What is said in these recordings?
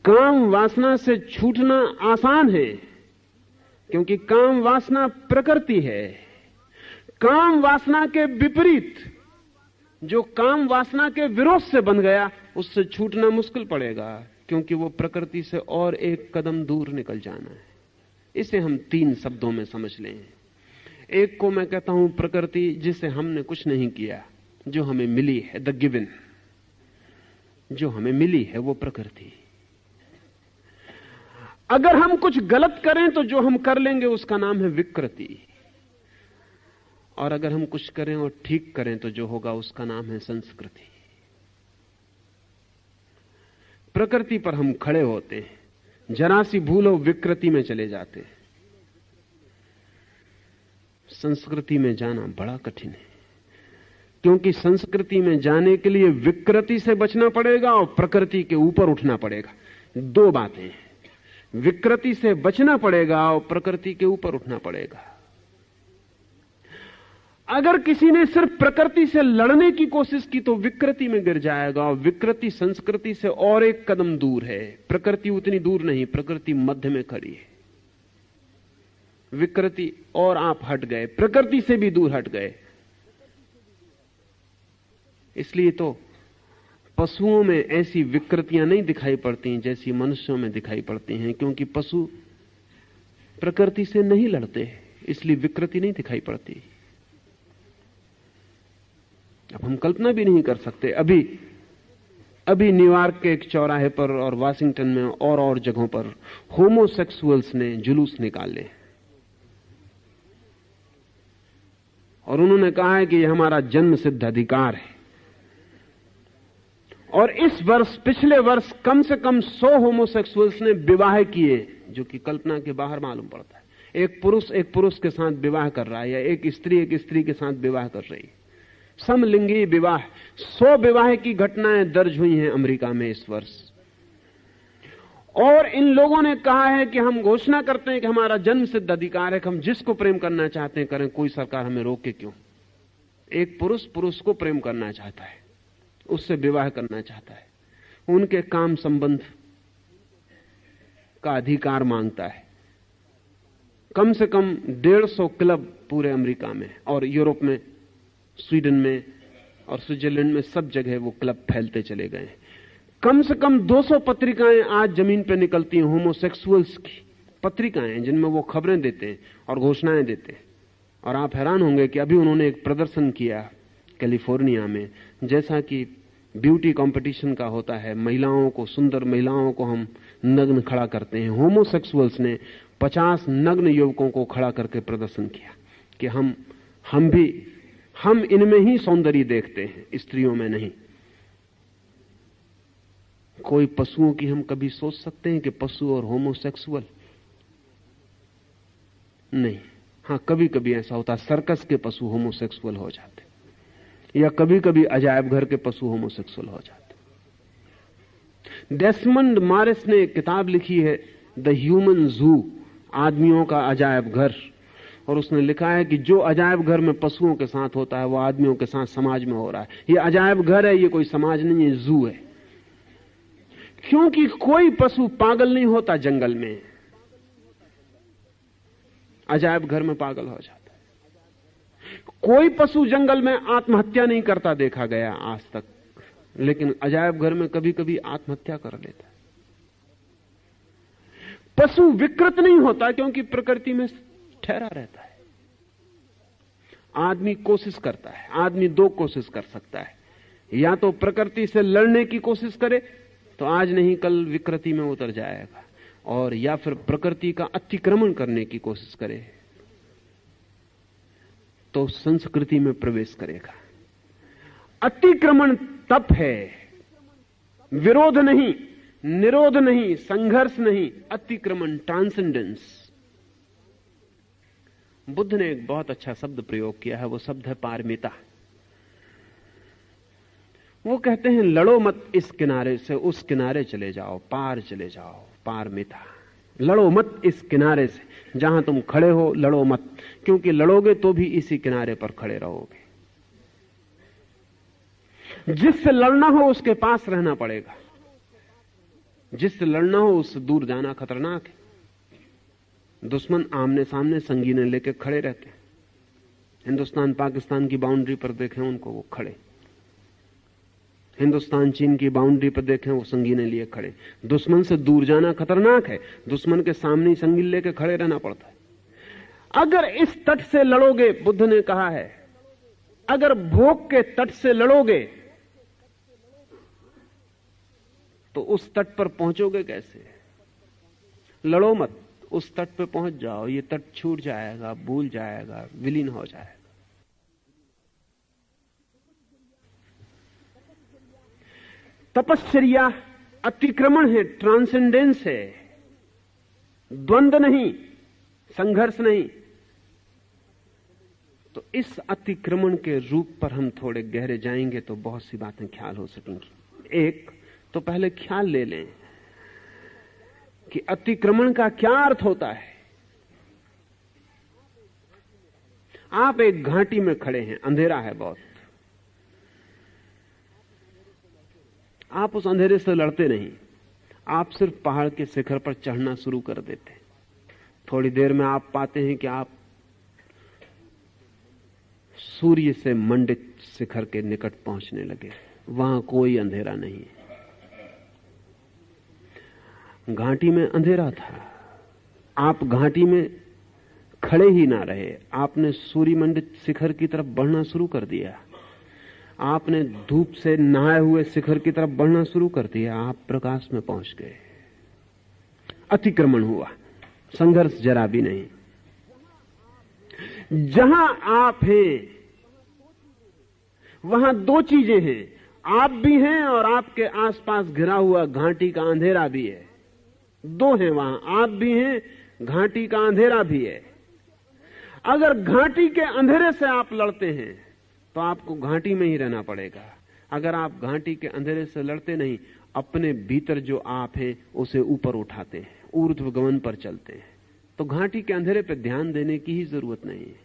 काम वासना से छूटना आसान है, क्योंकि काम वासना प्रकृति है। काम वासना के विपरीत, जो काम वासना के विरोध से बन गया, उससे छूटना मुश्किल पड़ेगा, क्योंकि वो प्रकृति से और एक कदम दूर निकल जाना है। इसे हम 3 शब्दों में समझ लें। एक को मैं कहता हूं प्रकृति, जिसे हमने कुछ नहीं किया, जो हमें मिली है, द गिवन, जो हमें मिली है वो प्रकृति। अगर हम कुछ गलत करें तो जो हम कर लेंगे उसका नाम है विकृति, और अगर हम कुछ करें और ठीक करें तो जो होगा उसका नाम है संस्कृति। प्रकृति पर हम खड़े होते हैं, जरा सी भूल हो विकृति में चले जाते हैं। संस्कृति में जाना बड़ा कठिन है, क्योंकि संस्कृति में जाने के लिए विकृति से बचना पड़ेगा और प्रकृति के ऊपर उठना पड़ेगा। 2 बातें हैं, विकृति से बचना पड़ेगा और प्रकृति के ऊपर उठना पड़ेगा। अगर किसी ने सिर्फ प्रकृति से लड़ने की कोशिश की तो विकृति में गिर जाएगा, और विकृति संस्कृति से और एक कदम दूर है। प्रकृति उतनी दूर नहीं, प्रकृति मध्य में खड़ी है। विकृति और आप हट गए, प्रकृति से भी दूर हट गए। इसलिए तो पशुओं में ऐसी विकृतियां नहीं दिखाई पड़ती जैसी मनुष्यों में दिखाई पड़ती हैं, क्योंकि पशु प्रकृति से नहीं लड़ते, इसलिए विकृति नहीं दिखाई पड़ती। अब हम कल्पना भी नहीं कर सकते, अभी न्यूयॉर्क के एक चौराहे पर और वाशिंगटन में और जगहों पर होमोसेक्सुअल्स ने जुलूस निकाले, और उन्होंने कहा है कि यह हमारा जन्म सिद्ध अधिकार है। और इस वर्ष, पिछले वर्ष कम से कम 100 होमोसेक्सुअल्स ने विवाह किए, जो कि कल्पना के बाहर मालूम पड़ता है। एक पुरुष के साथ विवाह कर रहा है, या एक स्त्री के साथ विवाह कर रही है। समलिंगी विवाह, 100 विवाह की घटनाएं दर्ज हुई हैं अमेरिका में इस वर्ष। और इन लोगों ने कहा है कि हम घोषणा करते हैं कि हमारा जन्म सिद्ध अधिकार है कि हम जिसको प्रेम करना चाहते हैं करें, कोई सरकार हमें रोके क्यों। एक पुरुष को प्रेम करना चाहता है, उससे विवाह करना चाहता है, उनके काम संबंध का अधिकार मांगता है। कम से कम 150 क्लब पूरे अमेरिका में और यूरोप में, स्वीडन में और स्विट्जरलैंड में, सब जगह वो क्लब फैलते चले गए। कम से कम 200 पत्रिकाएं आज जमीन पर निकलती हैं, होमोसेक्सुअल्स की पत्रिकाएं, जिनमें वो खबरें देते हैं और घोषणाएं देते हैं। और आप हैरान होंगे कि अभी उन्होंने एक प्रदर्शन किया कैलिफोर्निया में, जैसा कि ब्यूटी कंपटीशन का होता है, महिलाओं को, सुंदर महिलाओं को हम नग्न खड़ा करते हैं। होमोसेक्सुअल्स ने 50 नग्न युवकों को खड़ा करके प्रदर्शन किया कि हम इनमें ही सौंदर्य देखते हैं, स्त्रियों में नहीं। कोई पशुओं की हम कभी सोच सकते हैं कि पशु और होमोसेक्सुअल? नहीं। हां, कभी कभी ऐसा होता, सर्कस के पशु होमोसेक्सुअल हो जाते, या कभी कभी अजायब घर के पशु होमोसेक्सुअल हो जाते। डेसमंड मॉरिस ने एक किताब लिखी है, द ह्यूमन जू, आदमियों का अजायब घर, और उसने लिखा है कि जो अजायब घर में पशुओं के साथ होता है वो आदमियों के साथ समाज में हो रहा है। ये अजायब घर है, ये कोई समाज नहीं है, जू है। क्योंकि कोई पशु पागल नहीं होता जंगल में, अजायब घर में पागल हो जाता है। कोई पशु जंगल में आत्महत्या नहीं करता देखा गया आज तक, लेकिन अजायब घर में कभी कभी आत्महत्या कर लेता है। पशु विकृत नहीं होता क्योंकि प्रकृति में ठहरा रहता है। आदमी कोशिश करता है, आदमी 2 कोशिश कर सकता है, या तो प्रकृति से लड़ने की कोशिश करे तो आज नहीं कल विकृति में उतर जाएगा, और या फिर प्रकृति का अतिक्रमण करने की कोशिश करे तो संस्कृति में प्रवेश करेगा। अतिक्रमण तप है, विरोध नहीं, निरोध नहीं, संघर्ष नहीं, अतिक्रमण, ट्रांसेंडेंस। बुद्ध ने एक बहुत अच्छा शब्द प्रयोग किया है, वो शब्द है पारमिता। वो कहते हैं लड़ो मत इस किनारे से उस किनारे चले जाओ, पार चले जाओ, पारमिता। लड़ो मत इस किनारे से, जहां तुम खड़े हो लड़ो मत, क्योंकि लड़ोगे तो भी इसी किनारे पर खड़े रहोगे। जिससे लड़ना हो उसके पास रहना पड़ेगा। जिससे लड़ना हो उससे दूर जाना खतरनाक है। दुश्मन आमने सामने संगीने लेके खड़े रहते हैं। हिंदुस्तान पाकिस्तान की बाउंड्री पर देखें उनको, वो खड़े। हिंदुस्तान चीन की बाउंड्री पर देखें, वो संगीने लिए खड़े। दुश्मन से दूर जाना खतरनाक है, दुश्मन के सामने ही संगीन लेके खड़े रहना पड़ता है। अगर इस तट से लड़ोगे, बुद्ध ने कहा है, अगर भोग के तट से लड़ोगे तो उस तट पर पहुंचोगे कैसे? लड़ो मत, उस तट पे पहुंच जाओ, ये तट छूट जाएगा, भूल जाएगा, विलीन हो जाएगा। तपश्चर्या अतिक्रमण है, ट्रांसेंडेंस है, द्वंद्व नहीं, संघर्ष नहीं। तो इस अतिक्रमण के रूप पर हम थोड़े गहरे जाएंगे तो बहुत सी बातें ख्याल हो सकेंगी। एक तो पहले ख्याल ले लें कि अतिक्रमण का क्या अर्थ होता है। आप एक घाटी में खड़े हैं, अंधेरा है बहुत, आप उस अंधेरे से लड़ते नहीं, आप सिर्फ पहाड़ के शिखर पर चढ़ना शुरू कर देते। थोड़ी देर में आप पाते हैं कि आप सूर्य से मंडित शिखर के निकट पहुंचने लगे। वहां कोई अंधेरा नहीं है। घाटी में अंधेरा था, आप घाटी में खड़े ही ना रहे, आपने सूर्य मंडित शिखर की तरफ बढ़ना शुरू कर दिया। आपने धूप से नहाए हुए शिखर की तरफ बढ़ना शुरू कर दिया, आप प्रकाश में पहुंच गए। अतिक्रमण हुआ, संघर्ष जरा भी नहीं। जहां आप हैं वहां दो चीजें हैं, आप भी हैं और आपके आसपास घिरा हुआ घाटी का अंधेरा भी है। दो हैं वहां, आप भी हैं, घाटी का अंधेरा भी है। अगर घाटी के अंधेरे से आप लड़ते हैं तो आपको घाटी में ही रहना पड़ेगा। अगर आप घाटी के अंधेरे से लड़ते नहीं, अपने भीतर जो आप हैं उसे ऊपर उठाते हैं, ऊर्ध्वगमन पर चलते हैं, तो घाटी के अंधेरे पर ध्यान देने की ही जरूरत नहीं है।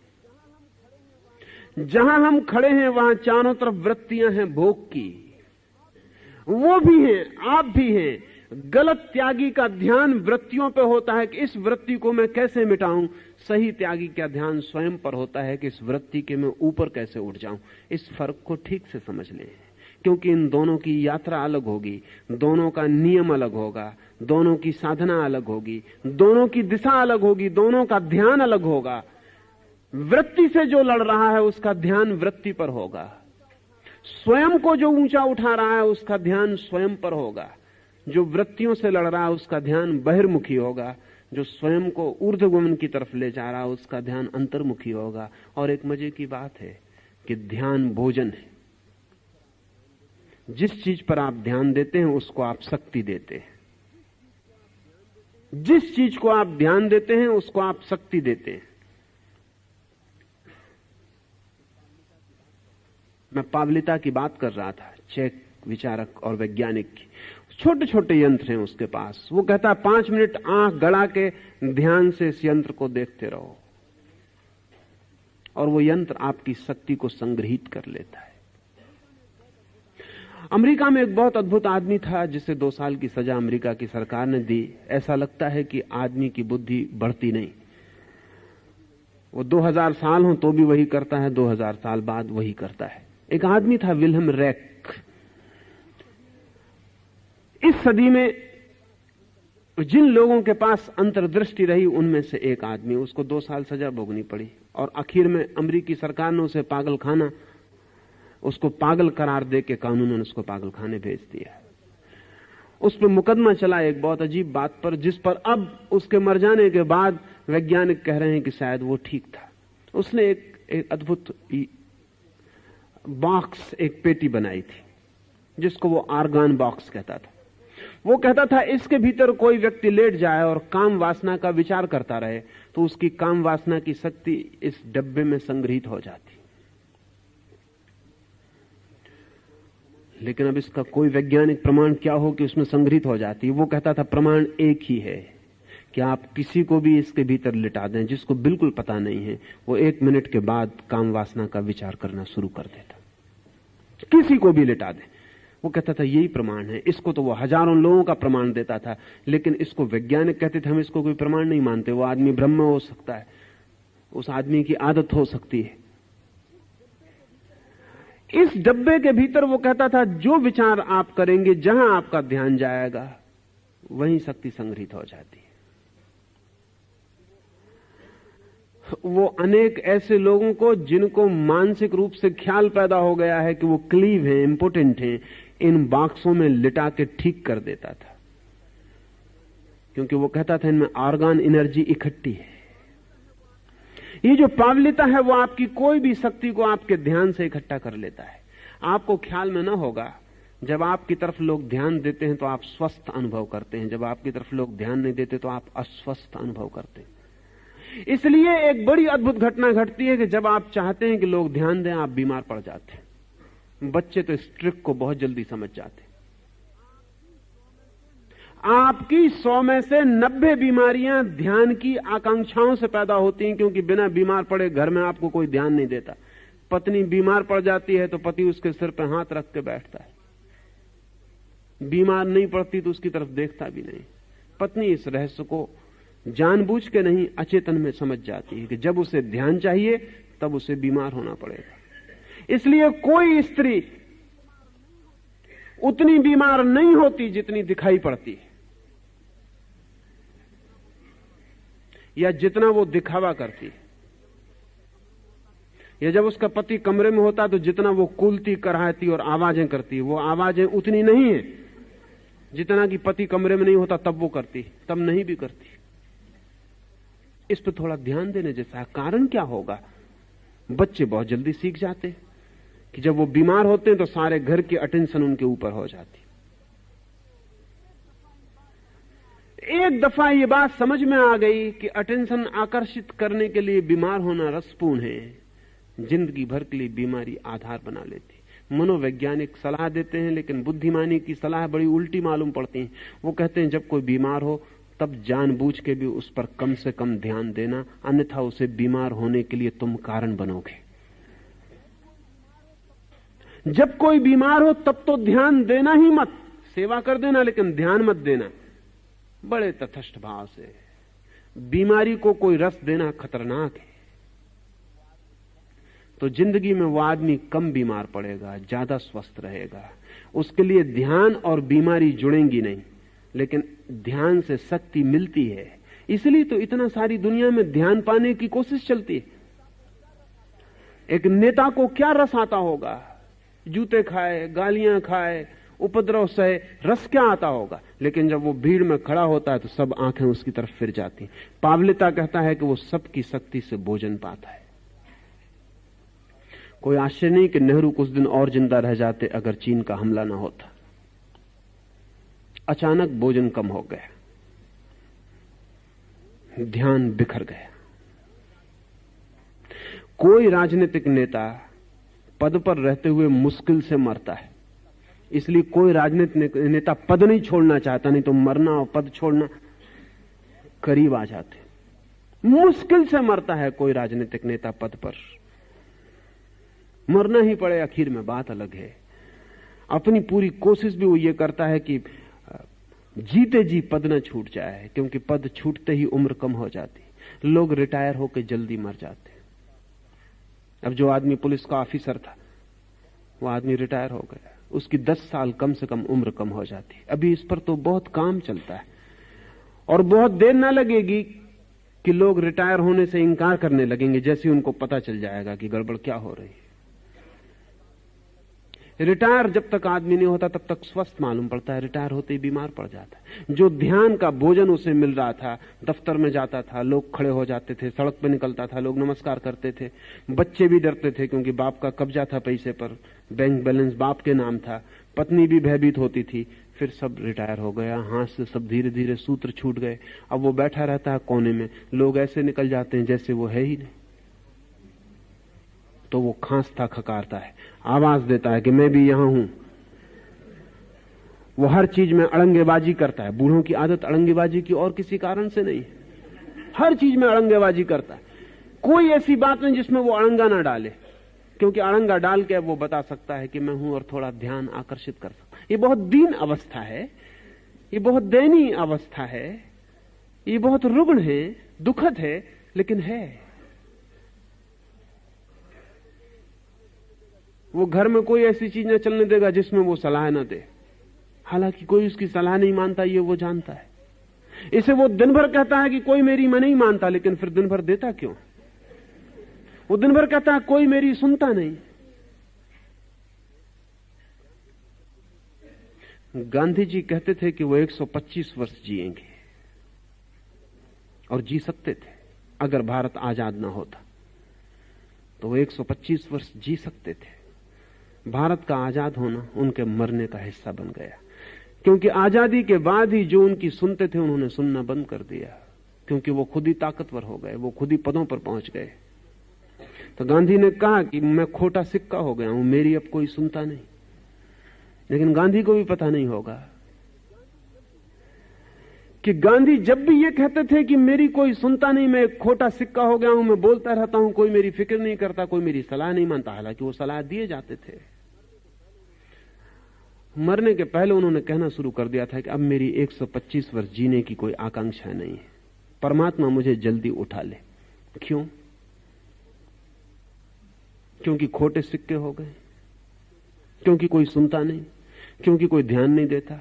जहां हम खड़े हैं वहां चारों तरफ वृत्तियां हैं भोग की, वो भी हैं, आप भी हैं। गलत त्यागी का ध्यान वृत्तियों पे होता है कि इस वृत्ति को मैं कैसे मिटाऊं। सही त्यागी का ध्यान स्वयं पर होता है कि इस वृत्ति के मैं ऊपर कैसे उठ जाऊं। इस फर्क को ठीक से समझ लें, क्योंकि इन दोनों की यात्रा अलग होगी, दोनों का नियम अलग होगा, दोनों की साधना अलग होगी, दोनों की दिशा अलग होगी, दोनों का ध्यान अलग होगा। वृत्ति से जो लड़ रहा है उसका ध्यान वृत्ति पर होगा, स्वयं को जो ऊंचा उठा रहा है उसका ध्यान स्वयं पर होगा, जो वृत्तियों से लड़ रहा है उसका ध्यान बहिर्मुखी होगा, जो स्वयं को ऊर्ध्वगमन की तरफ ले जा रहा है उसका ध्यान अंतर्मुखी होगा। और एक मजे की बात है कि ध्यान भोजन है। जिस चीज पर आप ध्यान देते हैं उसको आप शक्ति देते हैं, जिस चीज को आप ध्यान देते हैं उसको आप शक्ति देते हैं। मैं पावलिता की बात कर रहा था, चेक विचारक और वैज्ञानिक की। छोटे छोटे यंत्र हैं उसके पास। वो कहता है 5 मिनट आंख गड़ा के ध्यान से इस यंत्र को देखते रहो, और वो यंत्र आपकी शक्ति को संग्रहित कर लेता है। अमेरिका में एक बहुत अद्भुत आदमी था जिसे 2 साल की सजा अमेरिका की सरकार ने दी। ऐसा लगता है कि आदमी की बुद्धि बढ़ती नहीं, वो 2000 साल हो तो भी वही करता है, 2000 साल बाद वही करता है। एक आदमी था विल्हेम रेक। इस सदी में जिन लोगों के पास अंतर्दृष्टि रही उनमें से एक आदमी, उसको 2 साल सजा भोगनी पड़ी और आखिर में अमेरिकी सरकार ने उसे पागलखाना, उसको पागल करार दे के कानूनन उसको पागलखाने भेज दिया। उस पर मुकदमा चला एक बहुत अजीब बात पर, जिस पर अब उसके मर जाने के बाद वैज्ञानिक कह रहे हैं कि शायद वो ठीक था। उसने एक अद्भुत बॉक्स, एक पेटी बनाई थी जिसको वो आर्गन बॉक्स कहता था। वो कहता था इसके भीतर कोई व्यक्ति लेट जाए और काम वासना का विचार करता रहे तो उसकी काम वासना की शक्ति इस डब्बे में संग्रहित हो जाती। लेकिन अब इसका कोई वैज्ञानिक प्रमाण क्या हो कि उसमें संग्रहित हो जाती। वो कहता था प्रमाण एक ही है कि आप किसी को भी इसके भीतर लिटा दें जिसको बिल्कुल पता नहीं है, वो 1 मिनट के बाद काम वासना का विचार करना शुरू कर देता। किसी को भी लिटा दें, वो कहता था यही प्रमाण है। इसको तो वो हजारों लोगों का प्रमाण देता था, लेकिन इसको वैज्ञानिक कहते थे हम इसको कोई प्रमाण नहीं मानते। वो आदमी ब्रह्म हो सकता है, उस आदमी की आदत हो सकती है। इस डब्बे के भीतर वो कहता था जो विचार आप करेंगे, जहां आपका ध्यान जाएगा वहीं शक्ति संग्रहित हो जाती है। वो अनेक ऐसे लोगों को जिनको मानसिक रूप से ख्याल पैदा हो गया है कि वो क्लीव हैं, इंपोर्टेंट हैं, इन बॉक्सों में लिटा के ठीक कर देता था, क्योंकि वो कहता था इनमें ऑर्गन एनर्जी इकट्ठी है। ये जो पावलिता है वो आपकी कोई भी शक्ति को आपके ध्यान से इकट्ठा कर लेता है। आपको ख्याल में ना होगा, जब आपकी तरफ लोग ध्यान देते हैं तो आप स्वस्थ अनुभव करते हैं, जब आपकी तरफ लोग ध्यान नहीं देते तो आप अस्वस्थ अनुभव करते हैं। इसलिए एक बड़ी अद्भुत घटना घटती है कि जब आप चाहते हैं कि लोग ध्यान दें, आप बीमार पड़ जाते हैं। बच्चे तो इस ट्रिक को बहुत जल्दी समझ जाते हैं। आपकी 100 में से 90 बीमारियां ध्यान की आकांक्षाओं से पैदा होती हैं, क्योंकि बिना बीमार पड़े घर में आपको कोई ध्यान नहीं देता। पत्नी बीमार पड़ जाती है तो पति उसके सिर पर हाथ रख के बैठता है, बीमार नहीं पड़ती तो उसकी तरफ देखता भी नहीं। पत्नी इस रहस्य को जानबूझ के नहीं, अचेतन में समझ जाती है कि जब उसे ध्यान चाहिए तब उसे बीमार होना पड़ेगा। इसलिए कोई स्त्री उतनी बीमार नहीं होती जितनी दिखाई पड़ती है, या जितना वो दिखावा करती है। या जब उसका पति कमरे में होता तो जितना वो कूलती कराती और आवाजें करती, वो आवाजें उतनी नहीं है जितना कि पति कमरे में नहीं होता तब वो करती, तब नहीं भी करती। इस पर थोड़ा ध्यान देने जैसा। कारण क्या होगा? बच्चे बहुत जल्दी सीख जाते हैं कि जब वो बीमार होते हैं तो सारे घर की अटेंशन उनके ऊपर हो जाती। एक दफा ये बात समझ में आ गई कि अटेंशन आकर्षित करने के लिए बीमार होना रसपूर्ण है, जिंदगी भर के लिए बीमारी आधार बना लेती। मनोवैज्ञानिक सलाह देते हैं, लेकिन बुद्धिमानी की सलाह बड़ी उल्टी मालूम पड़ती है। वो कहते हैं जब कोई बीमार हो तब जानबूझ के भी उस पर कम से कम ध्यान देना, अन्यथा उसे बीमार होने के लिए तुम कारण बनोगे। जब कोई बीमार हो तब तो ध्यान देना ही मत, सेवा कर देना लेकिन ध्यान मत देना, बड़े तटस्थ भाव से। बीमारी को कोई रस देना खतरनाक है। तो जिंदगी में वो आदमी कम बीमार पड़ेगा, ज्यादा स्वस्थ रहेगा। उसके लिए ध्यान और बीमारी जुड़ेंगी नहीं, लेकिन ध्यान से शक्ति मिलती है। इसलिए तो इतना सारी दुनिया में ध्यान पाने की कोशिश चलती है। एक नेता को क्या रस आता होगा? जूते खाए, गालियां खाए, उपद्रव सहे, रस क्या आता होगा? लेकिन जब वो भीड़ में खड़ा होता है तो सब आंखें उसकी तरफ फिर जाती। पावलिता कहता है कि वो सबकी शक्ति से भोजन पाता है। कोई आश्चर्य नहीं कि नेहरू कुछ दिन और जिंदा रह जाते अगर चीन का हमला ना होता। अचानक भोजन कम हो गया, ध्यान बिखर गया। कोई राजनीतिक नेता पद पर रहते हुए मुश्किल से मरता है, इसलिए कोई राजनीतिक नेता पद नहीं छोड़ना चाहता, नहीं तो मरना और पद छोड़ना करीब आ जाते। मुश्किल से मरता है कोई राजनीतिक नेता पद पर, मरना ही पड़े आखिर में, बात अलग है। अपनी पूरी कोशिश भी वो ये करता है कि जीते जी पद न छूट जाए, क्योंकि पद छूटते ही उम्र कम हो जाती। लोग रिटायर होकर जल्दी मर जाते। अब जो आदमी पुलिस का ऑफिसर था वो आदमी रिटायर हो गया, उसकी 10 साल कम से कम उम्र कम हो जाती। अभी इस पर तो बहुत काम चलता है और बहुत देर ना लगेगी कि लोग रिटायर होने से इंकार करने लगेंगे, जैसे उनको पता चल जाएगा कि गड़बड़ क्या हो रही है। रिटायर जब तक आदमी नहीं होता तब तक स्वस्थ मालूम पड़ता है, रिटायर होते ही बीमार पड़ जाता है। जो ध्यान का भोजन उसे मिल रहा था, दफ्तर में जाता था, लोग खड़े हो जाते थे, सड़क पे निकलता था, लोग नमस्कार करते थे, बच्चे भी डरते थे क्योंकि बाप का कब्जा था पैसे पर, बैंक बैलेंस बाप के नाम था, पत्नी भी भयभीत होती थी। फिर सब रिटायर हो गया, हाथ से सब धीरे धीरे सूत्र छूट गए। अब वो बैठा रहता है कोने में, लोग ऐसे निकल जाते हैं जैसे वो है ही नहीं। तो वो खांसता खकारता है, आवाज देता है कि मैं भी यहां हूं। वो हर चीज में अड़ंगेबाजी करता है। बूढ़ों की आदत अड़ंगेबाजी की और किसी कारण से नहीं, हर चीज में अड़ंगेबाजी करता है। कोई ऐसी बात नहीं जिसमें वो अड़ंगा ना डाले। क्योंकि अड़ंगा डाल के वो बता सकता है कि मैं हूं और थोड़ा ध्यान आकर्षित कर सकता। ये बहुत दीन अवस्था है, ये बहुत दयनीय अवस्था है, ये बहुत रुग्ण है, दुखद है, लेकिन है। वो घर में कोई ऐसी चीज न चलने देगा जिसमें वो सलाह न दे, हालांकि कोई उसकी सलाह नहीं मानता, ये वो जानता है। इसे वो दिन भर कहता है कि कोई मेरी मैं नहीं मानता, लेकिन फिर दिन भर देता क्यों? वो दिन भर कहता है कोई मेरी सुनता नहीं। गांधी जी कहते थे कि वो 125 वर्ष जिएंगे, और जी सकते थे। अगर भारत आजाद ना होता तो वो 125 वर्ष जी सकते थे। भारत का आजाद होना उनके मरने का हिस्सा बन गया, क्योंकि आजादी के बाद ही जो उनकी सुनते थे उन्होंने सुनना बंद कर दिया, क्योंकि वो खुद ही ताकतवर हो गए, वो खुद ही पदों पर पहुंच गए। तो गांधी ने कहा कि मैं खोटा सिक्का हो गया हूं, मेरी अब कोई सुनता नहीं। लेकिन गांधी को भी पता नहीं होगा कि गांधी जब भी ये कहते थे कि मेरी कोई सुनता नहीं, मैं एक खोटा सिक्का हो गया हूं, मैं बोलता रहता हूं, कोई मेरी फिक्र नहीं करता, कोई मेरी सलाह नहीं मानता, हालांकि वो सलाह दिए जाते थे। मरने के पहले उन्होंने कहना शुरू कर दिया था कि अब मेरी 125 वर्ष जीने की कोई आकांक्षा नहीं है, परमात्मा मुझे जल्दी उठा ले। क्यों? क्योंकि खोटे सिक्के हो गए, क्योंकि कोई सुनता नहीं, क्योंकि कोई ध्यान नहीं देता।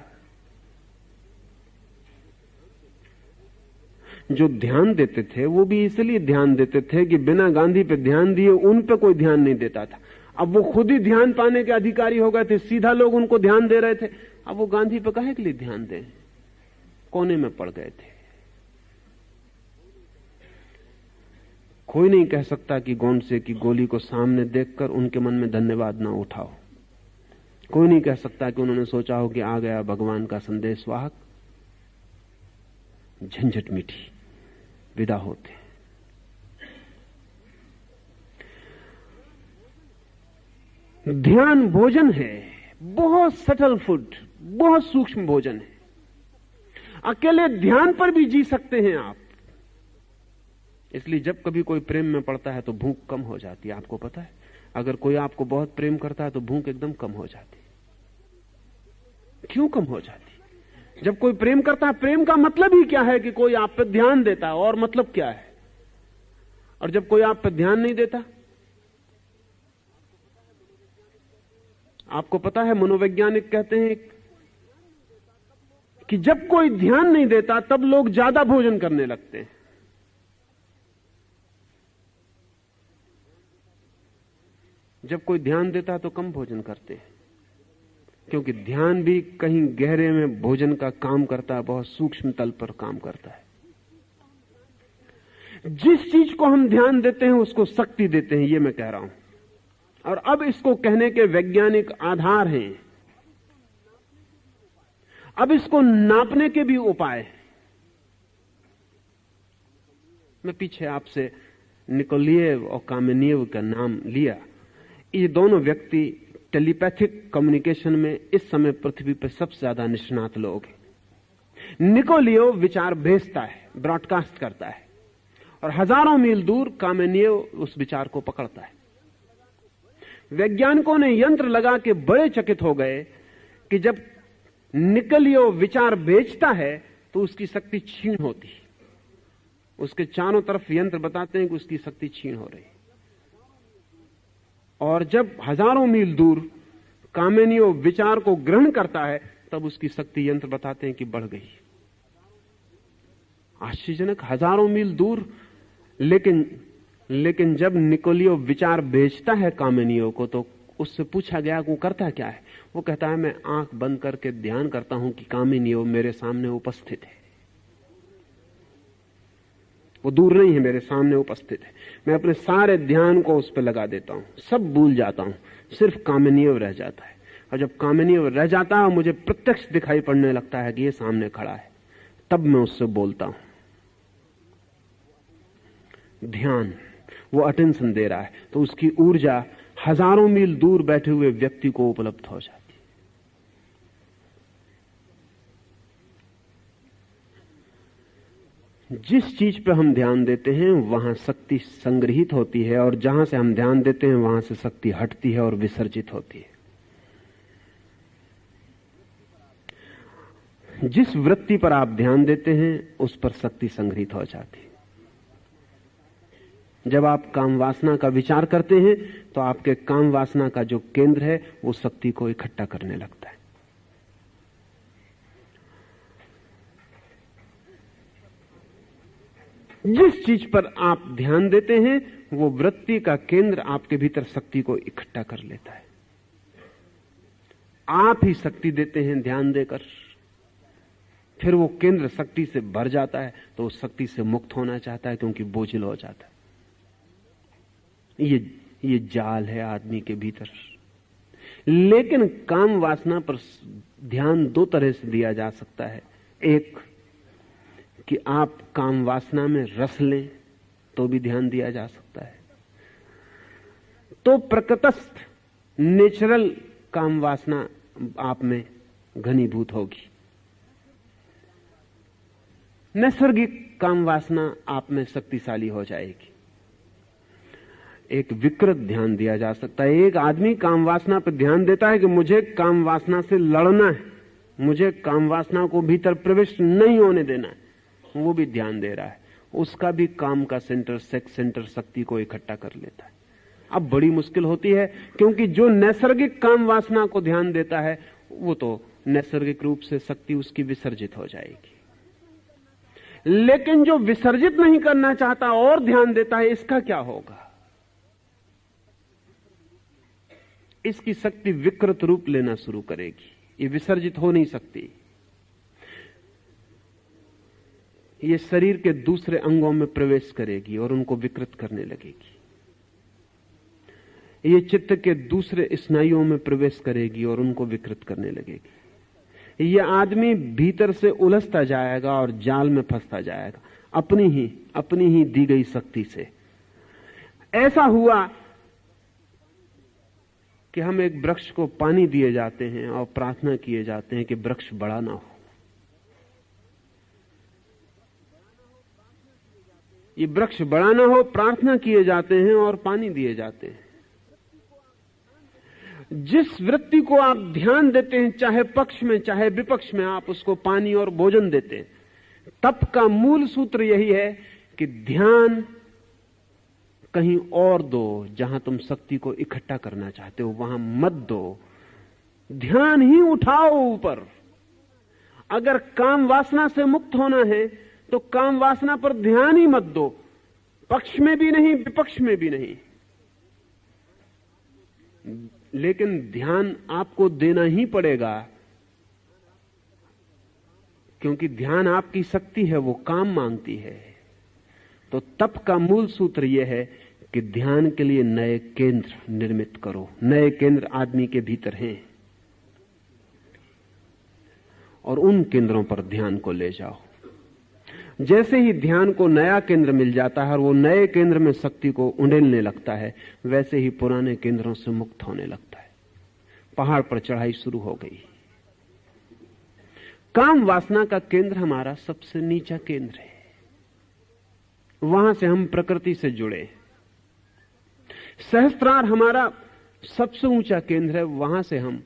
जो ध्यान देते थे वो भी इसलिए ध्यान देते थे कि बिना गांधी पे ध्यान दिए उन पे कोई ध्यान नहीं देता था। अब वो खुद ही ध्यान पाने के अधिकारी हो गए थे, सीधा लोग उनको ध्यान दे रहे थे। अब वो गांधी पे काहे के लिए ध्यान दें? कोने में पड़ गए थे। कोई नहीं कह सकता कि गोंडसे की गोली को सामने देखकर उनके मन में धन्यवाद ना उठाओ। कोई नहीं कह सकता कि उन्होंने सोचा हो कि आ गया भगवान का संदेशवाहक, झंझट मिटी, विदा होते। ध्यान भोजन है, बहुत सटल फूड, बहुत सूक्ष्म भोजन है। अकेले ध्यान पर भी जी सकते हैं आप। इसलिए जब कभी कोई प्रेम में पड़ता है तो भूख कम हो जाती है। आपको पता है, अगर कोई आपको बहुत प्रेम करता है तो भूख एकदम कम हो जाती। क्यों कम हो जाती? जब कोई प्रेम करता है, प्रेम का मतलब ही क्या है कि कोई आप पर ध्यान देता है, और मतलब क्या है? और जब कोई आप पर ध्यान नहीं देता, आपको पता है मनोवैज्ञानिक कहते हैं कि जब कोई ध्यान नहीं देता तब लोग ज्यादा भोजन करने लगते हैं। जब कोई ध्यान देता है तो कम भोजन करते हैं, क्योंकि ध्यान भी कहीं गहरे में भोजन का काम करता है, बहुत सूक्ष्म तल पर काम करता है। जिस चीज को हम ध्यान देते हैं उसको शक्ति देते हैं, ये मैं कह रहा हूं। और अब इसको कहने के वैज्ञानिक आधार हैं, अब इसको नापने के भी उपाय हैं। मैं पीछे आपसे निकोलिएव और कामेनिएव का नाम लिया। ये दोनों व्यक्ति टेलीपैथिक कम्युनिकेशन में इस समय पृथ्वी पर सबसे ज्यादा निष्णात लोग हैं। निकोलिएव विचार भेजता है, ब्रॉडकास्ट करता है, और हजारों मील दूर कामेनिएव उस विचार को पकड़ता है। वैज्ञानिकों ने यंत्र लगा के बड़े चकित हो गए कि जब निकोलिएव विचार भेजता है तो उसकी शक्ति क्षीण होती है। उसके चारों तरफ यंत्र बताते हैं कि उसकी शक्ति क्षीण हो रही है। और जब हजारों मील दूर कामेनिएव विचार को ग्रहण करता है तब उसकी शक्ति यंत्र बताते हैं कि बढ़ गई। आश्चर्यजनक, हजारों मील दूर। लेकिन जब निकोलिएव विचार भेजता है कामेनिएव को तो उससे पूछा गया वो करता क्या है। वो कहता है मैं आंख बंद करके ध्यान करता हूं कि कामेनिएव मेरे सामने उपस्थित है। वो दूर नहीं है, मेरे सामने उपस्थित है। मैं अपने सारे ध्यान को उस पर लगा देता हूं, सब भूल जाता हूं, सिर्फ कामेनिएव रह जाता है। और जब कामेनिएव रह जाता है मुझे प्रत्यक्ष दिखाई पड़ने लगता है कि ये सामने खड़ा है, तब मैं उससे बोलता हूं। ध्यान, वो अटेंशन दे रहा है तो उसकी ऊर्जा हजारों मील दूर बैठे हुए व्यक्ति को उपलब्ध हो जाती। जिस चीज पे हम ध्यान देते हैं वहां शक्ति संग्रहित होती है, और जहां से हम ध्यान देते हैं वहां से शक्ति हटती है और विसर्जित होती है। जिस वृत्ति पर आप ध्यान देते हैं उस पर शक्ति संग्रहित हो जाती है। जब आप काम वासना का विचार करते हैं तो आपके काम वासना का जो केंद्र है वो शक्ति को इकट्ठा करने लगता है। जिस चीज पर आप ध्यान देते हैं वो वृत्ति का केंद्र आपके भीतर शक्ति को इकट्ठा कर लेता है। आप ही शक्ति देते हैं ध्यान देकर, फिर वो केंद्र शक्ति से भर जाता है तो उस शक्ति से मुक्त होना चाहता है क्योंकि बोझिल हो जाता है। ये जाल है आदमी के भीतर। लेकिन काम वासना पर ध्यान दो तरह से दिया जा सकता है। एक कि आप काम वासना में रस लें तो भी ध्यान दिया जा सकता है। तो प्रकृतस्थ नेचुरल काम वासना आप में घनीभूत होगी, नैसर्गिक काम वासना आप में शक्तिशाली हो जाएगी। एक विकृत ध्यान दिया जा सकता है। एक आदमी काम वासना पर ध्यान देता है कि मुझे काम वासना से लड़ना है, मुझे काम वासना को भीतर प्रविष्ट नहीं होने देना है, वो भी ध्यान दे रहा है। उसका भी काम का सेंटर, सेक्स सेंटर शक्ति को इकट्ठा कर लेता है। अब बड़ी मुश्किल होती है क्योंकि जो नैसर्गिक काम वासना को ध्यान देता है वो तो नैसर्गिक रूप से शक्ति उसकी विसर्जित हो जाएगी। लेकिन जो विसर्जित नहीं करना चाहता और ध्यान देता है, इसका क्या होगा? इसकी शक्ति विकृत रूप लेना शुरू करेगी। ये विसर्जित हो नहीं सकती। ये शरीर के दूसरे अंगों में प्रवेश करेगी और उनको विकृत करने लगेगी। ये चित्त के दूसरे स्नायुओं में प्रवेश करेगी और उनको विकृत करने लगेगी। ये आदमी भीतर से उलझता जाएगा और जाल में फंसता जाएगा अपनी ही दी गई शक्ति से। ऐसा हुआ कि हम एक वृक्ष को पानी दिए जाते हैं और प्रार्थना किए जाते हैं कि वृक्ष बड़ा ना हो। ये वृक्ष बड़ा ना हो, प्रार्थना किए जाते हैं और पानी दिए जाते हैं। जिस वृत्ति को आप ध्यान देते हैं, चाहे पक्ष में चाहे विपक्ष में, आप उसको पानी और भोजन देते हैं। तप का मूल सूत्र यही है कि ध्यान कहीं और दो, जहां तुम शक्ति को इकट्ठा करना चाहते हो वहां मत दो। ध्यान ही उठाओ ऊपर। अगर काम वासना से मुक्त होना है तो काम वासना पर ध्यान ही मत दो, पक्ष में भी नहीं विपक्ष में भी नहीं। लेकिन ध्यान आपको देना ही पड़ेगा, क्योंकि ध्यान आपकी शक्ति है, वो काम मांगती है। तो तप का मूल सूत्र यह है कि ध्यान के लिए नए केंद्र निर्मित करो। नए केंद्र आदमी के भीतर हैं और उन केंद्रों पर ध्यान को ले जाओ। जैसे ही ध्यान को नया केंद्र मिल जाता है और वो नए केंद्र में शक्ति को उंडेलने लगता है, वैसे ही पुराने केंद्रों से मुक्त होने लगता है। पहाड़ पर चढ़ाई शुरू हो गई। काम वासना का केंद्र हमारा सबसे नीचा केंद्र है। वहां से हम प्रकृति से जुड़े। सहस्त्रार हमारा सबसे ऊंचा केंद्र है। वहां से हम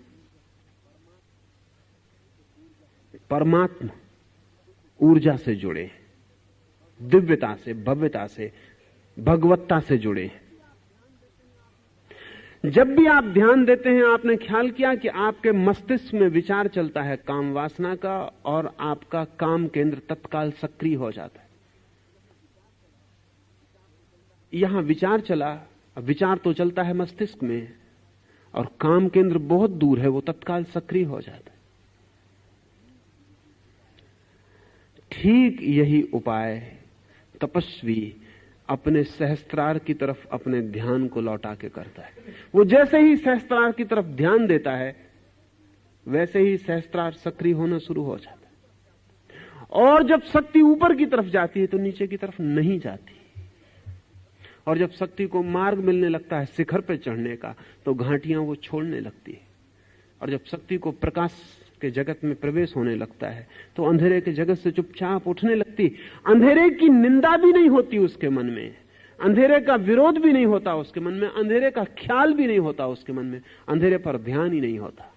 परमात्मा ऊर्जा से जुड़े, दिव्यता से, भव्यता से, भगवत्ता से जुड़े। जब भी आप ध्यान देते हैं, आपने ख्याल किया कि आपके मस्तिष्क में विचार चलता है काम वासना का, और आपका काम केंद्र तत्काल सक्रिय हो जाता है। यहां विचार चला, विचार तो चलता है मस्तिष्क में, और काम केंद्र बहुत दूर है, वो तत्काल सक्रिय हो जाता है। ठीक यही उपाय तपस्वी अपने सहस्त्रार की तरफ अपने ध्यान को लौटा के करता है। वो जैसे ही सहस्त्रार की तरफ ध्यान देता है, वैसे ही सहस्त्रार सक्रिय होना शुरू हो जाता है। और जब शक्ति ऊपर की तरफ जाती है तो नीचे की तरफ नहीं जाती। और जब शक्ति को मार्ग मिलने लगता है शिखर पर चढ़ने का, तो घाटियां वो छोड़ने लगती है। और जब शक्ति को प्रकाश के जगत में प्रवेश होने लगता है, तो अंधेरे के जगत से चुपचाप उठने लगती है। सकती, अंधेरे की निंदा भी नहीं होती उसके मन में, अंधेरे का विरोध भी नहीं होता उसके मन में, अंधेरे का ख्याल भी नहीं होता उसके मन में, अंधेरे पर ध्यान ही नहीं होता।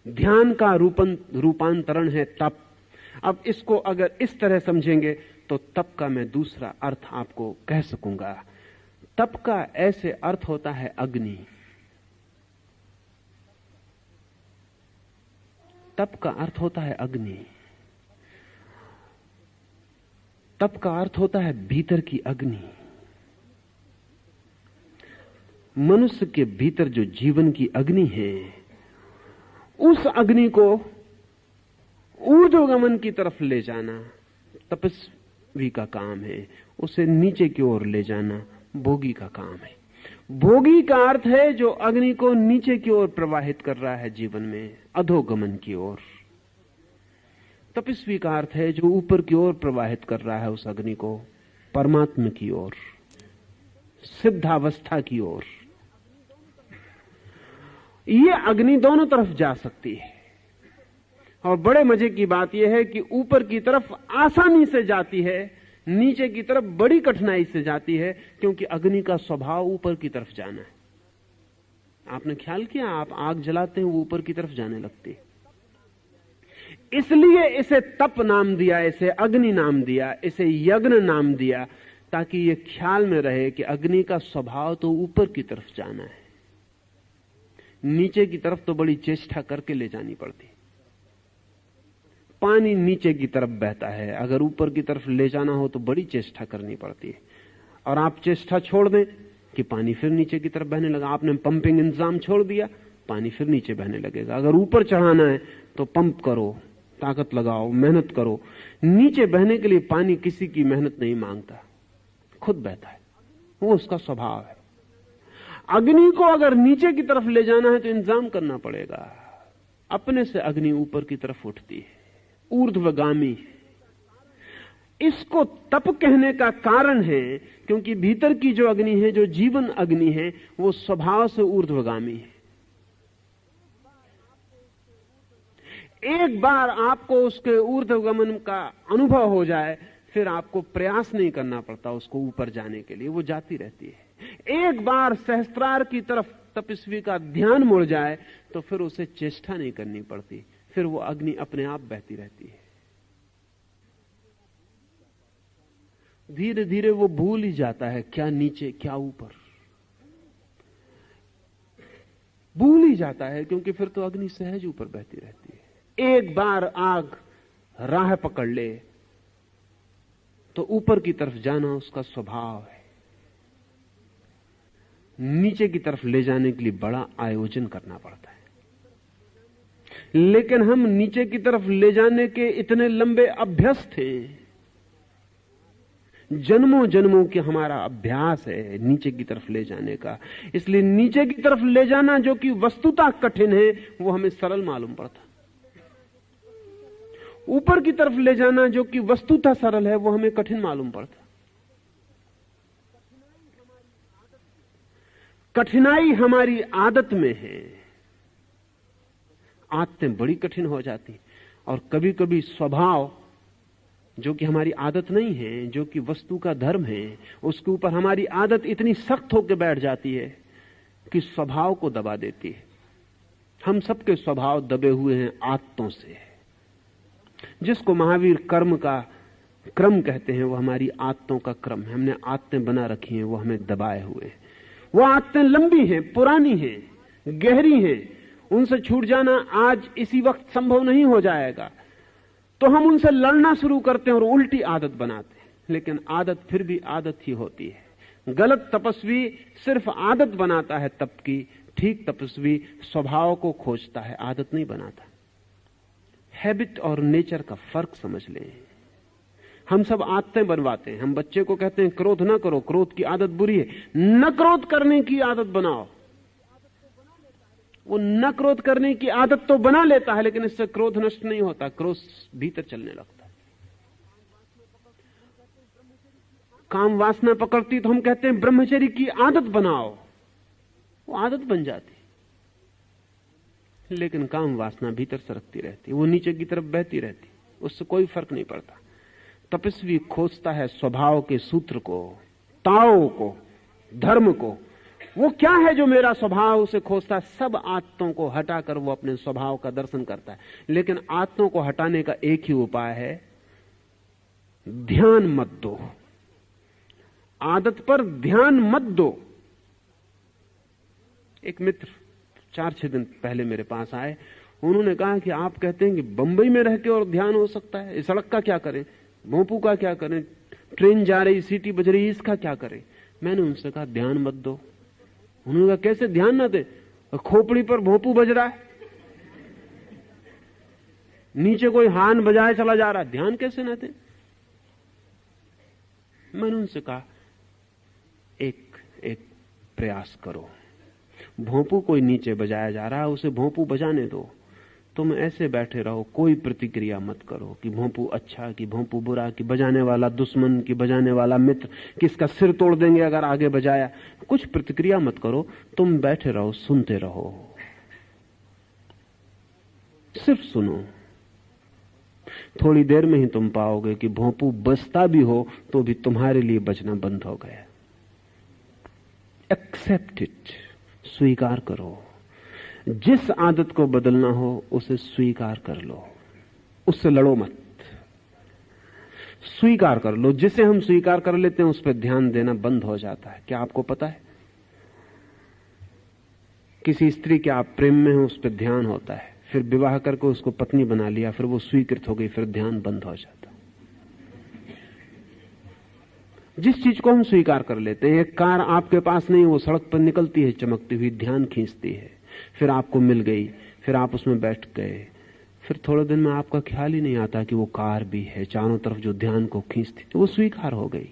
ध्यान का रूपांतरण है तप। अब इसको अगर इस तरह समझेंगे तो तप का मैं दूसरा अर्थ आपको कह सकूंगा। तप का ऐसे अर्थ होता है अग्नि। तप का अर्थ होता है अग्नि। तप का अर्थ होता है भीतर की अग्नि। मनुष्य के भीतर जो जीवन की अग्नि है, उस अग्नि को ऊर्ध्वगमन की तरफ ले जाना तपस्वी का काम है, उसे नीचे की ओर ले जाना भोगी का काम है। भोगी का अर्थ है जो अग्नि को नीचे की ओर प्रवाहित कर रहा है जीवन में, अधोगमन की ओर। तपस्वी का अर्थ है जो ऊपर की ओर प्रवाहित कर रहा है उस अग्नि को, परमात्मा की ओर, सिद्धावस्था की ओर। ये अग्नि दोनों तरफ जा सकती है, और बड़े मजे की बात यह है कि ऊपर की तरफ आसानी से जाती है, नीचे की तरफ बड़ी कठिनाई से जाती है, क्योंकि अग्नि का स्वभाव ऊपर की तरफ जाना है। आपने ख्याल किया, आप आग जलाते हैं वो ऊपर की तरफ जाने लगती है। इसलिए इसे तप नाम दिया, इसे अग्नि नाम दिया, इसे यज्ञ नाम दिया, ताकि ये ख्याल में रहे कि अग्नि का स्वभाव तो ऊपर की तरफ जाना है, नीचे की तरफ तो बड़ी चेष्टा करके ले जानी पड़ती। पानी नीचे की तरफ बहता है, अगर ऊपर की तरफ ले जाना हो तो बड़ी चेष्टा करनी पड़ती है, और आप चेष्टा छोड़ दें कि पानी फिर नीचे की तरफ बहने लगा। आपने पंपिंग इंतजाम छोड़ दिया, पानी फिर नीचे बहने लगेगा। अगर ऊपर चढ़ाना है तो पंप करो, ताकत लगाओ, मेहनत करो। नीचे बहने के लिए पानी किसी की मेहनत नहीं मांगता, खुद बहता है, वो उसका स्वभाव है। अग्नि को अगर नीचे की तरफ ले जाना है तो इंतजाम करना पड़ेगा। अपने से अग्नि ऊपर की तरफ उठती है, ऊर्ध्वगामी। इसको तप कहने का कारण है क्योंकि भीतर की जो अग्नि है, जो जीवन अग्नि है, वो स्वभाव से ऊर्ध्वगामी है। एक बार आपको उसके ऊर्ध्वगमन का अनुभव हो जाए, फिर आपको प्रयास नहीं करना पड़ता उसको ऊपर जाने के लिए, वो जाती रहती है। एक बार सहस्त्रार की तरफ तपस्वी का ध्यान मुड़ जाए तो फिर उसे चेष्टा नहीं करनी पड़ती, फिर वो अग्नि अपने आप बहती रहती है। धीरे धीरे वो भूल ही जाता है क्या नीचे क्या ऊपर, भूल ही जाता है, क्योंकि फिर तो अग्नि सहज ऊपर बहती रहती है। एक बार आग राह पकड़ ले तो ऊपर की तरफ जाना उसका स्वभाव है। नीचे की तरफ ले जाने के लिए बड़ा आयोजन करना पड़ता है। लेकिन हम नीचे की तरफ ले जाने के इतने लंबे अभ्यस्त हैं, जन्मों जन्मों के हमारा अभ्यास है नीचे की तरफ ले जाने का। इसलिए नीचे की तरफ ले जाना जो कि वस्तुतः कठिन है, वो हमें सरल मालूम पड़ता। ऊपर की तरफ ले जाना जो कि वस्तुतः सरल है, वो हमें कठिन मालूम पड़ता। कठिनाई हमारी आदत में है, आदतें बड़ी कठिन हो जाती, और कभी कभी स्वभाव जो कि हमारी आदत नहीं है, जो कि वस्तु का धर्म है, उसके ऊपर हमारी आदत इतनी सख्त होकर बैठ जाती है कि स्वभाव को दबा देती है। हम सबके स्वभाव दबे हुए हैं आदतों से। जिसको महावीर कर्म का क्रम कहते हैं, वो हमारी आदतों का क्रम है। हमने आदतें बना रखी हैं, वो हमें दबाए हुए हैं। वो आदतें लंबी हैं, पुरानी हैं, गहरी हैं, उनसे छूट जाना आज इसी वक्त संभव नहीं हो जाएगा। तो हम उनसे लड़ना शुरू करते हैं और उल्टी आदत बनाते हैं, लेकिन आदत फिर भी आदत ही होती है। गलत तपस्वी सिर्फ आदत बनाता है तप की, ठीक तपस्वी स्वभाव को खोजता है, आदत नहीं बनाता। हैबिट और नेचर का फर्क समझ लें। हम सब आदतें बनवाते हैं। हम बच्चे को कहते हैं क्रोध ना करो, क्रोध की आदत बुरी है, न क्रोध करने की आदत बनाओ। वो न क्रोध करने की आदत तो बना लेता है, लेकिन इससे क्रोध नष्ट नहीं होता, क्रोध भीतर चलने लगता है। काम वासना पकड़ती तो हम कहते हैं ब्रह्मचर्य की आदत बनाओ, वो आदत बन जाती, लेकिन काम वासना भीतर सरकती रहती, वो नीचे की तरफ बहती रहती, उससे कोई फर्क नहीं पड़ता। तपस्वी खोजता है स्वभाव के सूत्र को, ताओ को, धर्म को। वो क्या है जो मेरा स्वभाव उसे खोजता है। सब आदतों को हटाकर वो अपने स्वभाव का दर्शन करता है। लेकिन आदतों को हटाने का एक ही उपाय है, ध्यान मत दो। आदत पर ध्यान मत दो। एक मित्र 4-6 दिन पहले मेरे पास आए। उन्होंने कहा कि आप कहते हैं कि बंबई में रह के और ध्यान हो सकता है, इस सड़क का क्या करें, भोंपू का क्या करें, ट्रेन जा रही, सीटी बज रही, इसका क्या करें। मैंने उनसे कहा ध्यान मत दो। उन्होंने कहा कैसे ध्यान ना दे, खोपड़ी पर भोंपू बज रहा है, नीचे कोई हान बजाए चला जा रहा है, ध्यान कैसे ना दे। मैंने उनसे कहा एक प्रयास करो। भोंपू कोई नीचे बजाया जा रहा है, उसे भोंपू बजाने दो। तुम ऐसे बैठे रहो, कोई प्रतिक्रिया मत करो कि भोंपू अच्छा कि भोंपू बुरा, कि बजाने वाला दुश्मन कि बजाने वाला मित्र, किसका सिर तोड़ देंगे अगर आगे बजाया। कुछ प्रतिक्रिया मत करो, तुम बैठे रहो, सुनते रहो, सिर्फ सुनो। थोड़ी देर में ही तुम पाओगे कि भोंपू बजता भी हो तो भी तुम्हारे लिए बजना बंद हो गया। एक्सेप्ट इट, स्वीकार करो। जिस आदत को बदलना हो उसे स्वीकार कर लो, उससे लड़ो मत, स्वीकार कर लो। जिसे हम स्वीकार कर लेते हैं उस पर ध्यान देना बंद हो जाता है। क्या आपको पता है, किसी स्त्री के आप प्रेम में हो उस पर ध्यान होता है, फिर विवाह करके उसको पत्नी बना लिया, फिर वो स्वीकृत हो गई, फिर ध्यान बंद हो जाता। जिस चीज को हम स्वीकार कर लेते हैं, एक कार आपके पास नहीं, वो सड़क पर निकलती है चमकती हुई, ध्यान खींचती है, फिर आपको मिल गई, फिर आप उसमें बैठ गए, फिर थोड़े दिन में आपका ख्याल ही नहीं आता कि वो कार भी है चारों तरफ जो ध्यान को खींचती, तो वो स्वीकार हो गई।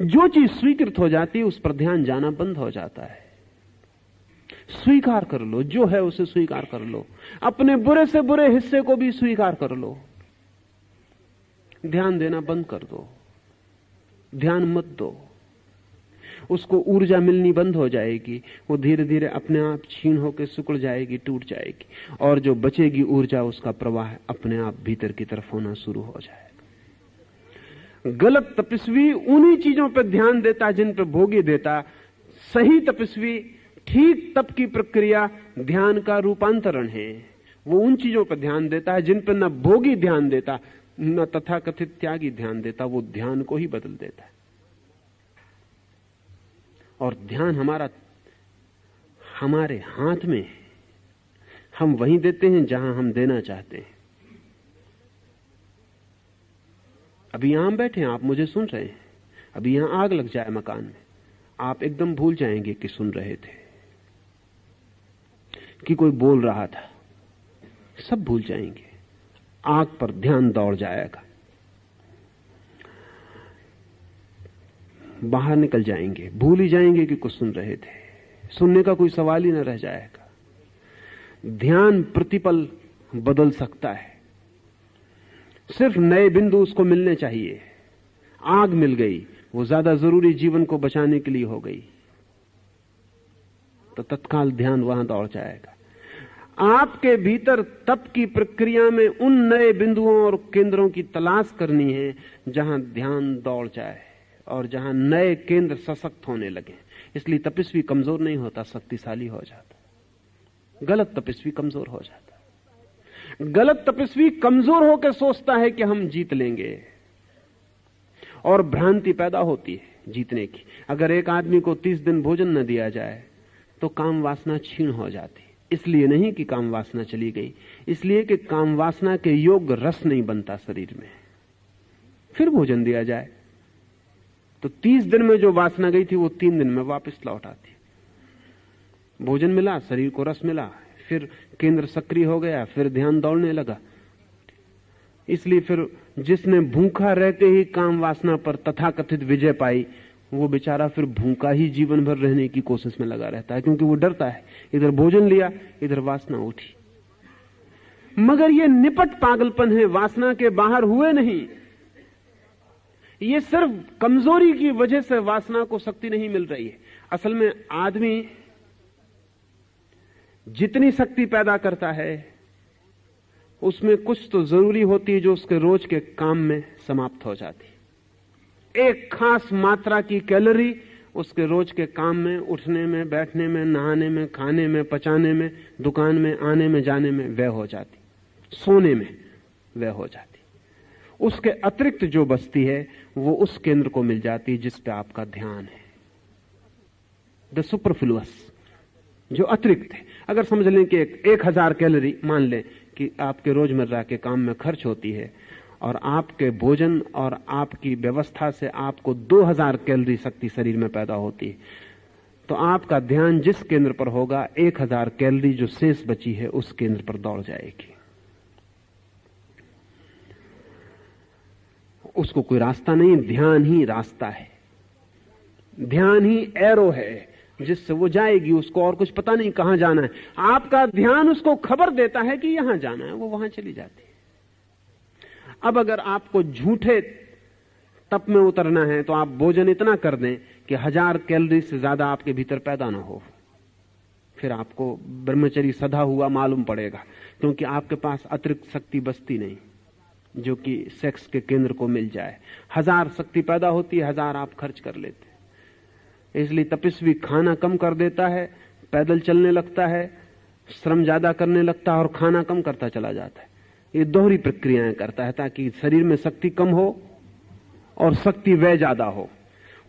जो चीज स्वीकृत हो जाती है उस पर ध्यान जाना बंद हो जाता है। स्वीकार कर लो, जो है उसे स्वीकार कर लो। अपने बुरे से बुरे हिस्से को भी स्वीकार कर लो। ध्यान देना बंद कर दो, ध्यान मत दो। उसको ऊर्जा मिलनी बंद हो जाएगी, वो धीरे धीरे अपने आप छीन होकर सिकुड़ जाएगी, टूट जाएगी, और जो बचेगी ऊर्जा उसका प्रवाह अपने आप भीतर की तरफ होना शुरू हो जाएगा। गलत तपस्वी उन्हीं चीजों पर ध्यान देता जिन पर भोगी देता। सही तपस्वी ठीक तप की प्रक्रिया ध्यान का रूपांतरण है। वो उन चीजों पर ध्यान देता है जिन पर न भोगी ध्यान देता न तथाकथित त्यागी ध्यान देता, वो ध्यान को ही बदल देता है। और ध्यान हमारे हाथ में है, हम वहीं देते हैं जहां हम देना चाहते हैं। अभी यहां बैठे हैं, आप मुझे सुन रहे हैं, अभी यहां आग लग जाए मकान में, आप एकदम भूल जाएंगे कि सुन रहे थे, कि कोई बोल रहा था, सब भूल जाएंगे। आग पर ध्यान दौड़ जाएगा, बाहर निकल जाएंगे, भूल ही जाएंगे कि कुछ सुन रहे थे, सुनने का कोई सवाल ही न रह जाएगा। ध्यान प्रतिपल बदल सकता है, सिर्फ नए बिंदु उसको मिलने चाहिए। आग मिल गई, वो ज्यादा जरूरी जीवन को बचाने के लिए हो गई, तो तत्काल ध्यान वहां दौड़ जाएगा। आपके भीतर तप की प्रक्रिया में उन नए बिंदुओं और केंद्रों की तलाश करनी है जहां ध्यान दौड़ जाए और जहां नए केंद्र सशक्त होने लगे। इसलिए तपस्वी कमजोर नहीं होता, शक्तिशाली हो जाता। गलत तपस्वी कमजोर हो जाता। गलत तपस्वी कमजोर होकर सोचता है कि हम जीत लेंगे, और भ्रांति पैदा होती है जीतने की। अगर एक आदमी को 30 दिन भोजन न दिया जाए तो काम वासना क्षीण हो जाती। इसलिए नहीं कि काम वासना चली गई, इसलिए कि काम वासना के योग्य रस नहीं बनता शरीर में। फिर भोजन दिया जाए तो 30 दिन में जो वासना गई थी वो 3 दिन में वापस लौट आती। भोजन मिला, शरीर को रस मिला, फिर केंद्र सक्रिय हो गया, फिर ध्यान दौड़ने लगा। इसलिए फिर जिसने भूखा रहते ही काम वासना पर तथाकथित विजय पाई, वो बेचारा फिर भूखा ही जीवन भर रहने की कोशिश में लगा रहता है, क्योंकि वो डरता है, इधर भोजन लिया, इधर वासना उठी। मगर ये निपट पागलपन है, वासना के बाहर हुए नहीं। ये सिर्फ कमजोरी की वजह से वासना को शक्ति नहीं मिल रही है। असल में आदमी जितनी शक्ति पैदा करता है उसमें कुछ तो जरूरी होती है जो उसके रोज के काम में समाप्त हो जाती है। एक खास मात्रा की कैलोरी उसके रोज के काम में, उठने में, बैठने में, नहाने में, खाने में, पचाने में, दुकान में आने में जाने में व्यय हो जाती, सोने में व्यय हो जाती। उसके अतिरिक्त जो बचती है वो उस केंद्र को मिल जाती है जिस पे आपका ध्यान है। द सुपरफ्लुअस, जो अतिरिक्त है। अगर समझ लें कि 1000 कैलोरी मान लें कि आपके रोजमर्रा के काम में खर्च होती है और आपके भोजन और आपकी व्यवस्था से आपको 2000 कैलोरी शक्ति शरीर में पैदा होती है, तो आपका ध्यान जिस केंद्र पर होगा 1000 कैलोरी जो शेष बची है उस केंद्र पर दौड़ जाएगी। उसको कोई रास्ता नहीं, ध्यान ही रास्ता है, ध्यान ही एरो है जिससे वो जाएगी। उसको और कुछ पता नहीं कहां जाना है। आपका ध्यान उसको खबर देता है कि यहां जाना है, वो वहां चली जाती है। अब अगर आपको झूठे तप में उतरना है तो आप भोजन इतना कर दें कि 1000 कैलोरी से ज्यादा आपके भीतर पैदा ना हो, फिर आपको ब्रह्मचर्य सधा हुआ मालूम पड़ेगा, क्योंकि आपके पास अतिरिक्त शक्ति बचती नहीं जो कि सेक्स के केंद्र को मिल जाए। 1000 शक्ति पैदा होती है, 1000 आप खर्च कर लेते। इसलिए तपस्वी खाना कम कर देता है, पैदल चलने लगता है, श्रम ज्यादा करने लगता है और खाना कम करता चला जाता है। ये दोहरी प्रक्रियाएं करता है ताकि शरीर में शक्ति कम हो और शक्ति व्यय ज्यादा हो।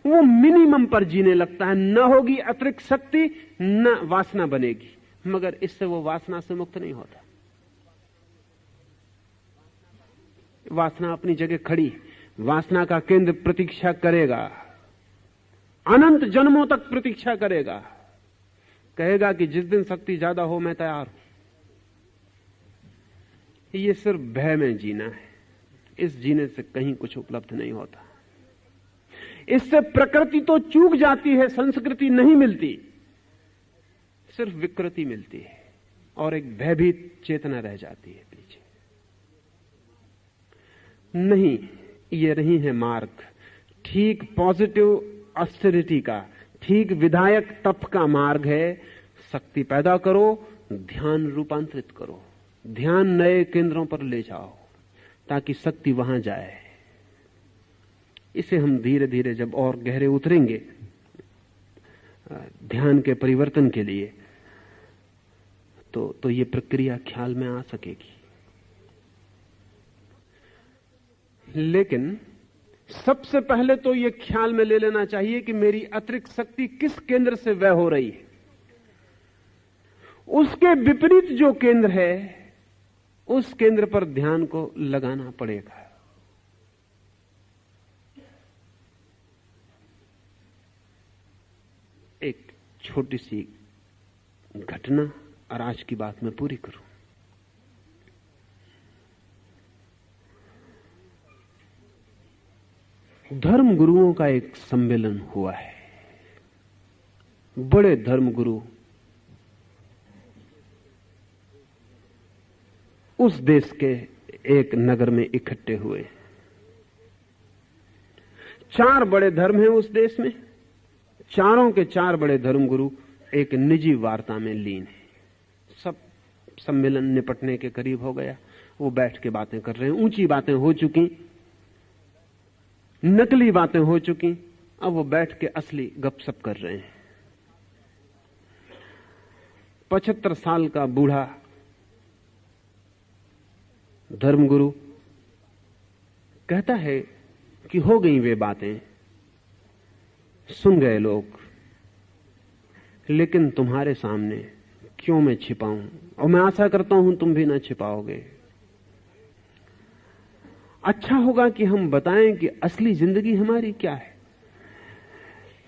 वो मिनिमम पर जीने लगता है, न होगी अतिरिक्त शक्ति न वासना बनेगी, मगर इससे वो वासना से मुक्त नहीं होता। वासना अपनी जगह खड़ी, वासना का केंद्र प्रतीक्षा करेगा, अनंत जन्मों तक प्रतीक्षा करेगा, कहेगा कि जिस दिन शक्ति ज्यादा हो मैं तैयार हूं। ये सिर्फ भय में जीना है, इस जीने से कहीं कुछ उपलब्ध नहीं होता। इससे प्रकृति तो चूक जाती है, संस्कृति नहीं मिलती, सिर्फ विकृति मिलती है और एक भयभीत चेतना रह जाती है पीछे। नहीं, ये नहीं है मार्ग। ठीक पॉजिटिव ऑस्टेरिटी का, ठीक विधायक तप का मार्ग है। शक्ति पैदा करो, ध्यान रूपांतरित करो, ध्यान नए केंद्रों पर ले जाओ ताकि शक्ति वहां जाए। इसे हम धीरे धीरे जब और गहरे उतरेंगे ध्यान के परिवर्तन के लिए, तो ये प्रक्रिया ख्याल में आ सकेगी। लेकिन सबसे पहले तो यह ख्याल में ले लेना चाहिए कि मेरी अतिरिक्त शक्ति किस केंद्र से व्यय हो रही है। उसके विपरीत जो केंद्र है उस केंद्र पर ध्यान को लगाना पड़ेगा। एक छोटी सी घटना और आज की बात मैं पूरी करूं। धर्म गुरुओं का एक सम्मेलन हुआ है। बड़े धर्म गुरु उस देश के एक नगर में इकट्ठे हुए। 4 बड़े धर्म हैं उस देश में, चारों के 4 बड़े धर्म गुरु एक निजी वार्ता में लीन है। सब सम्मेलन निपटने के करीब हो गया, वो बैठ के बातें कर रहे हैं। ऊंची बातें हो चुकी, नकली बातें हो चुकी, अब वो बैठ के असली गपशप कर रहे हैं। 75 साल का बूढ़ा धर्मगुरु कहता है कि हो गई वे बातें, सुन गए लोग, लेकिन तुम्हारे सामने क्यों मैं छिपाऊं, और मैं आशा करता हूं तुम भी ना छिपाओगे। अच्छा होगा कि हम बताएं कि असली जिंदगी हमारी क्या है।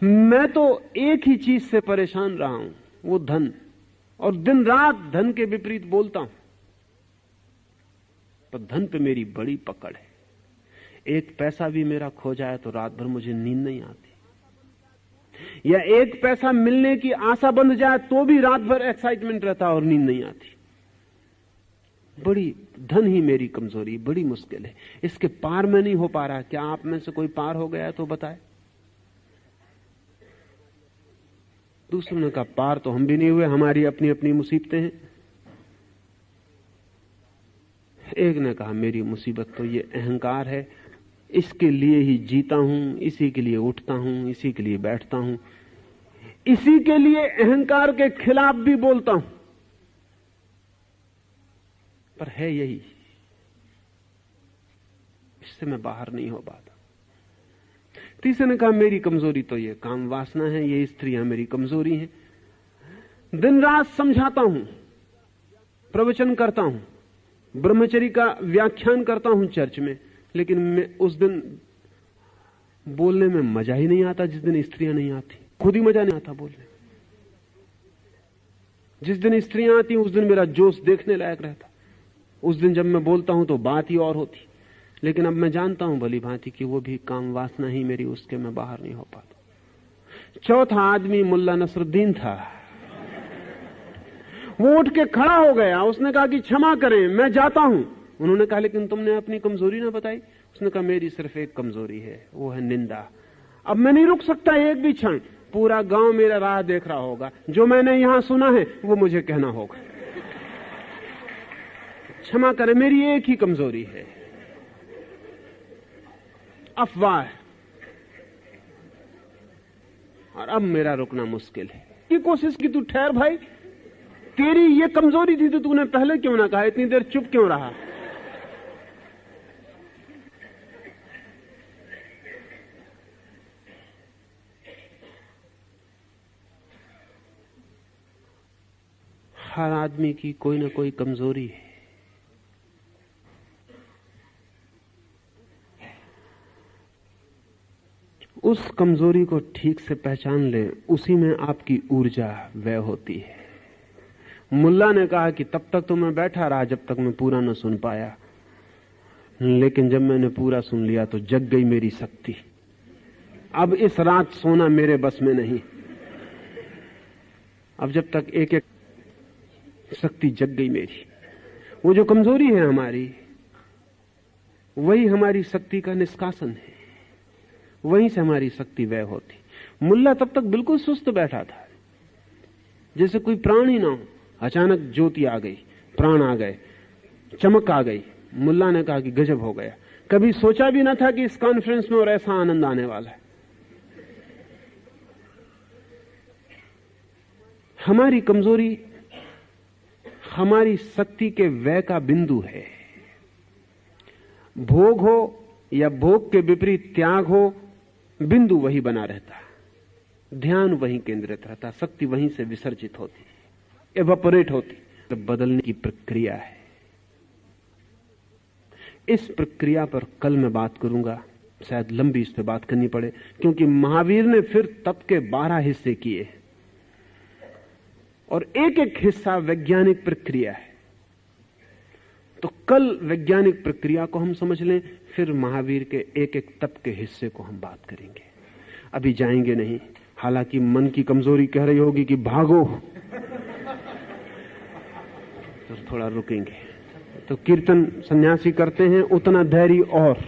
मैं तो एक ही चीज से परेशान रहा हूं, वो धन, और दिन रात धन के विपरीत बोलता हूं, पर धन पे मेरी बड़ी पकड़ है। एक पैसा भी मेरा खो जाए तो रात भर मुझे नींद नहीं आती, या एक पैसा मिलने की आशा बंध जाए तो भी रात भर एक्साइटमेंट रहता और नींद नहीं आती। बड़ी धन ही मेरी कमजोरी, बड़ी मुश्किल है, इसके पार में नहीं हो पा रहा। क्या आप में से कोई पार हो गया तो बताए। दूसरों ने कहा पार तो हम भी नहीं हुए, हमारी अपनी अपनी मुसीबतें हैं। एक ने कहा मेरी मुसीबत तो ये अहंकार है, इसके लिए ही जीता हूं, इसी के लिए उठता हूं, इसी के लिए बैठता हूं, इसी के लिए अहंकार के खिलाफ भी बोलता हूं, पर है यही, इससे मैं बाहर नहीं हो पाता। तीसरे ने कहा मेरी कमजोरी तो ये काम वासना है, ये स्त्रियां मेरी कमजोरी हैं। दिन रात समझाता हूं, प्रवचन करता हूं, ब्रह्मचर्य का व्याख्यान करता हूं चर्च में, लेकिन मैं उस दिन बोलने में मजा ही नहीं आता जिस दिन स्त्रियां नहीं आती, खुद ही मजा नहीं आता बोलने। जिस दिन स्त्रियां आती उस दिन मेरा जोश देखने लायक रहता, उस दिन जब मैं बोलता हूं तो बात ही और होती। लेकिन अब मैं जानता हूं भली भांति कि वो भी काम वासना ही मेरी, उसके मैं बाहर नहीं हो पाता। चौथा आदमी मुल्ला नसरुद्दीन था। वो उठ के खड़ा हो गया, उसने कहा कि क्षमा करें मैं जाता हूं। उन्होंने कहा लेकिन तुमने अपनी कमजोरी ना बताई। उसने कहा मेरी सिर्फ एक कमजोरी है, वो है निंदा। अब मैं नहीं रुक सकता एक भी क्षण, पूरा गांव मेरा राह देख रहा होगा, जो मैंने यहां सुना है वो मुझे कहना होगा। क्षमा करें मेरी एक ही कमजोरी है, अफवाह। और अब मेरा रुकना मुश्किल है। ये कोशिश की, तू ठहर भाई, तेरी ये कमजोरी थी तो तूने पहले क्यों ना कहा, इतनी देर चुप क्यों रहा? हर आदमी की कोई ना कोई कमजोरी है। उस कमजोरी को ठीक से पहचान लें, उसी में आपकी ऊर्जा व्यय होती है। मुल्ला ने कहा कि तब तक तो मैं बैठा रहा जब तक मैं पूरा न सुन पाया, लेकिन जब मैंने पूरा सुन लिया तो जग गई मेरी शक्ति। अब इस रात सोना मेरे बस में नहीं। अब जब तक एक एक शक्ति जग गई मेरी, वो जो कमजोरी है हमारी, वही हमारी शक्ति का निष्कासन है, वहीं से हमारी शक्ति व्यय होती। मुल्ला तब तक बिल्कुल सुस्त बैठा था, जैसे कोई प्राण ही ना हो। अचानक ज्योति आ गई, प्राण आ गए, चमक आ गई। मुल्ला ने कहा कि गजब हो गया, कभी सोचा भी ना था कि इस कॉन्फ्रेंस में और ऐसा आनंद आने वाला है। हमारी कमजोरी हमारी शक्ति के व्यय का बिंदु है। भोग हो या भोग के विपरीत त्याग हो, बिंदु वही बना रहता, ध्यान वहीं केंद्रित रहता, शक्ति वहीं से विसर्जित होती, एवापोरेट होती। तो बदलने की प्रक्रिया है। इस प्रक्रिया पर कल मैं बात करूंगा, शायद लंबी इस पर बात करनी पड़े, क्योंकि महावीर ने फिर तप के 12 हिस्से किए और एक एक हिस्सा वैज्ञानिक प्रक्रिया है। तो कल वैज्ञानिक प्रक्रिया को हम समझ लें, फिर महावीर के एक एक तप के हिस्से को हम बात करेंगे। अभी जाएंगे नहीं, हालांकि मन की कमजोरी कह रही होगी कि भागो, तो थोड़ा रुकेंगे। तो कीर्तन सन्यासी करते हैं, उतना धैर्य और